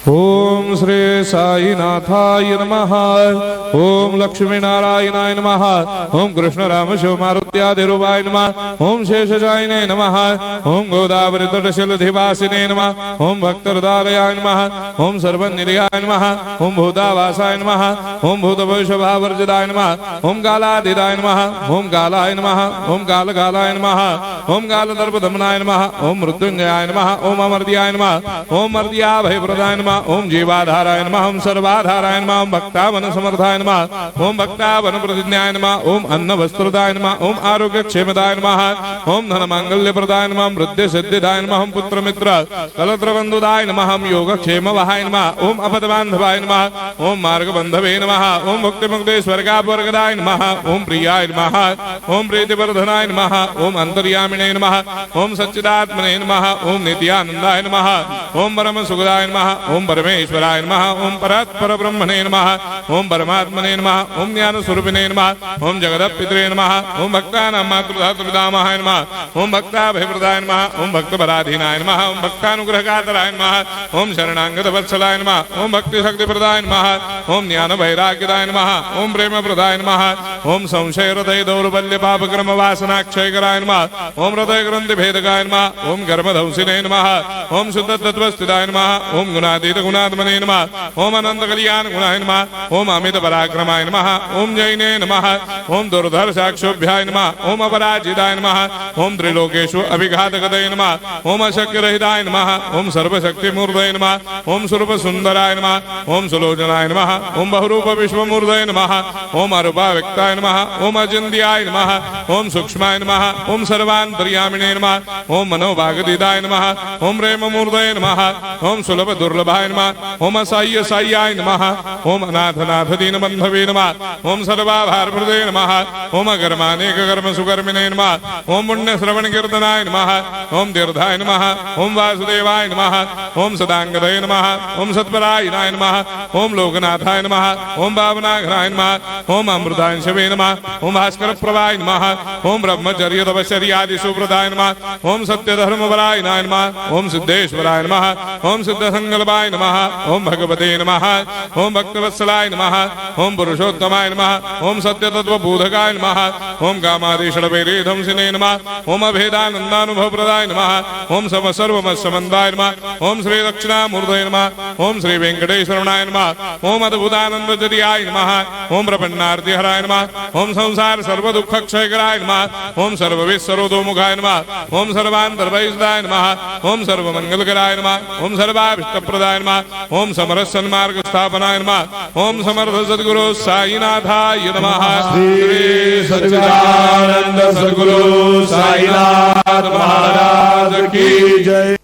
ओम श्री साईनाथाय नमः। ओम लक्ष्मी नारायणाय नमः। ओम कृष्ण राम शिव मारुत्यादिरूपाय नमः। ओम शेषशायिने नमः। ओम गोदावरी तटशिलधिवासिने नमः। ओम भक्तहृदयाय नमः। ओम सर्वनिलयाय नमः। ओम भूतावासाय नमः। ओम भूतभविष्यभावर्जिताय नमः। ओम कालातीताय नमः। ओम कालाय नमः। ओम कालकालाय नमः। ओम कालदर्पदमनाय नमः। ओम मृत्युंजयाय नमः। ओम अमर्त्याय नमः। ओम मर्त्याभयप्रदाय नमः। ओम जीवाधाराय नमः। ओम सर्वाधाराय नमः। ओम भक्तावन समर्थाय नमः। ओम भक्तावन प्रतिज्ञाय नमः। ओम अन्न वस्त्रदाय नमः। ओम आरोग्य क्षेमदाय नमः। ओम धन मांगल्य प्रदाय नमः। ओम वृद्धि सिद्धिदाय नमः। ओम पुत्र मित्र कलत्र बंधुदाय नमः। ओम योग क्षेम वहाय नमः। ओम अपद बांधवाय नमः। ओम मार्ग बंधवे नमः। ओम मुक्ति मुक्ति स्वर्गापवर्गदाय नमः। ओम प्रियाय नमः। ओम प्रीतिवर्धनाय नमः। ओम अंतर्यामिने नमः। ओम सच्चिदात्मने नमः। ओम नित्यानंदाय नमः। ओम परम सुखदाय नमः। ओम परमेश्वराय नमः। ओम परात्पर ब्रह्मणे नमः। ओम परमात्मने नमः। ओम ज्ञान स्वरूपिणे नमः। ओम जगदपितरे नमः। ओम भक्तानां मातृधातुपितामहाय नमः। ओम भक्ताभयप्रदाय नमः। ओम भक्तपराधीनाय नमः। ओम भक्तानुग्रहकातराय नमः। ओम शरणागत वत्सलाय नमः। ओम भक्ति शक्तिप्रदाय नमः। ओम ज्ञान वैराग्यदाय नमः। ओम प्रेम प्रदाय नमः। ओम संशय हृदय दौर्बल्य पापक्रम वासना क्षयकराय नमः। ओम हृदय ग्रंथि भेदकाय नमः। ओम गर्भधंसिने नमः। ओम शुद्ध तत्वस्थिताय नमः। ओम गुणातीत गुणात्मने नमः। ओम अनंत कल्याण गुणाय नमः। ओम अमित पराक्रमाय नमः। ओम जैने नमः। ओम दुर्धर्षाक्षोभ्याय नमः। ओम अपराजिताय नमः। ओम त्रिलोकेषु अभिघातगतये नमः। ओम अशक्य रहिताय नमः। ओम सर्वशक्तिमूर्तये नमः। ओम स्वरूप सुंदराय नमः। ओम सुलोचनाय नमः। ओम बहुरूप विश्वमूर्तये नमः। ओम अरूपाव्यक्ताय नमः। ओम अचिन्त्याय नमः। ओम सूक्ष्माय नमः। ओम सर्वान्तर्यामिने नमः। ओम मनोभागदिताय नमः। ओम प्रेममूर्तये नमः। ओम सुलभ दुर्लभाय नमः। ओम असाह्य साह्याय नमः। ओम अनाथनाथ दीनबन्धवे नमः। ओम सर्वाभारप्रदे नमः। ओम अकर्मानेक कर्म सुकर्मिणे नमः। ओम पुण्य श्रवण कीर्तनाय नमः। ओम तीर्थाय नमः। ओम वासुदेवाय नमः। ओम सदांगदये नमः। ओम सत्परायणाय नमः। ओम लोकनाथाय नमः। ओम भावनाघ्राय नमः। ओम अमृतांशवे नमः। ओम भास्कर प्रभाय नमः। ओम ब्रह्मचर्य तपश्चर्यादि सुप्रदाय नमः। ओम सत्यधर्मपरायणाय नमः। ओम सिद्धेश्वराय नमः। ओम सिद्ध संकल्पाय नमः। ओम भगवते नमः। ओम भक्तवत्सलाय नमः। ओम पुरुषोत्तमाय नमः। ओम सत्य तत्व बोधकाय नमः। ओम कामादिषडवैरेधंसिने नमः। ओम अभेदानंदानुभव प्रदाय नमः। ओम सर्वमस्समन्दाय नमः। ओम श्री दक्षिणामूर्तये नमः। ओम श्री वेंकटेश्वरनाय नमः। ओम अद्भुतानंदजर्याय नमः। ओम प्रपन्नार्तिहराय नमः। ओम संसार सर्व दुख क्षयकराय नमः। ओम सर्वविश्वरोधोमुखाय नमः। ओम सर्वान्तर्भयदाय नमः। ओम सर्वमंगलकराय नमः। ओम सर्वाभिष्टप्रदाय नमः। ओम समरस सन्मार्ग स्थापनाय नमः। ओम समर्थ सद्गुरु साईनाथाय नमः। श्री सच्चिदानंद सद्गुरु साईनाथ महाराज की जय।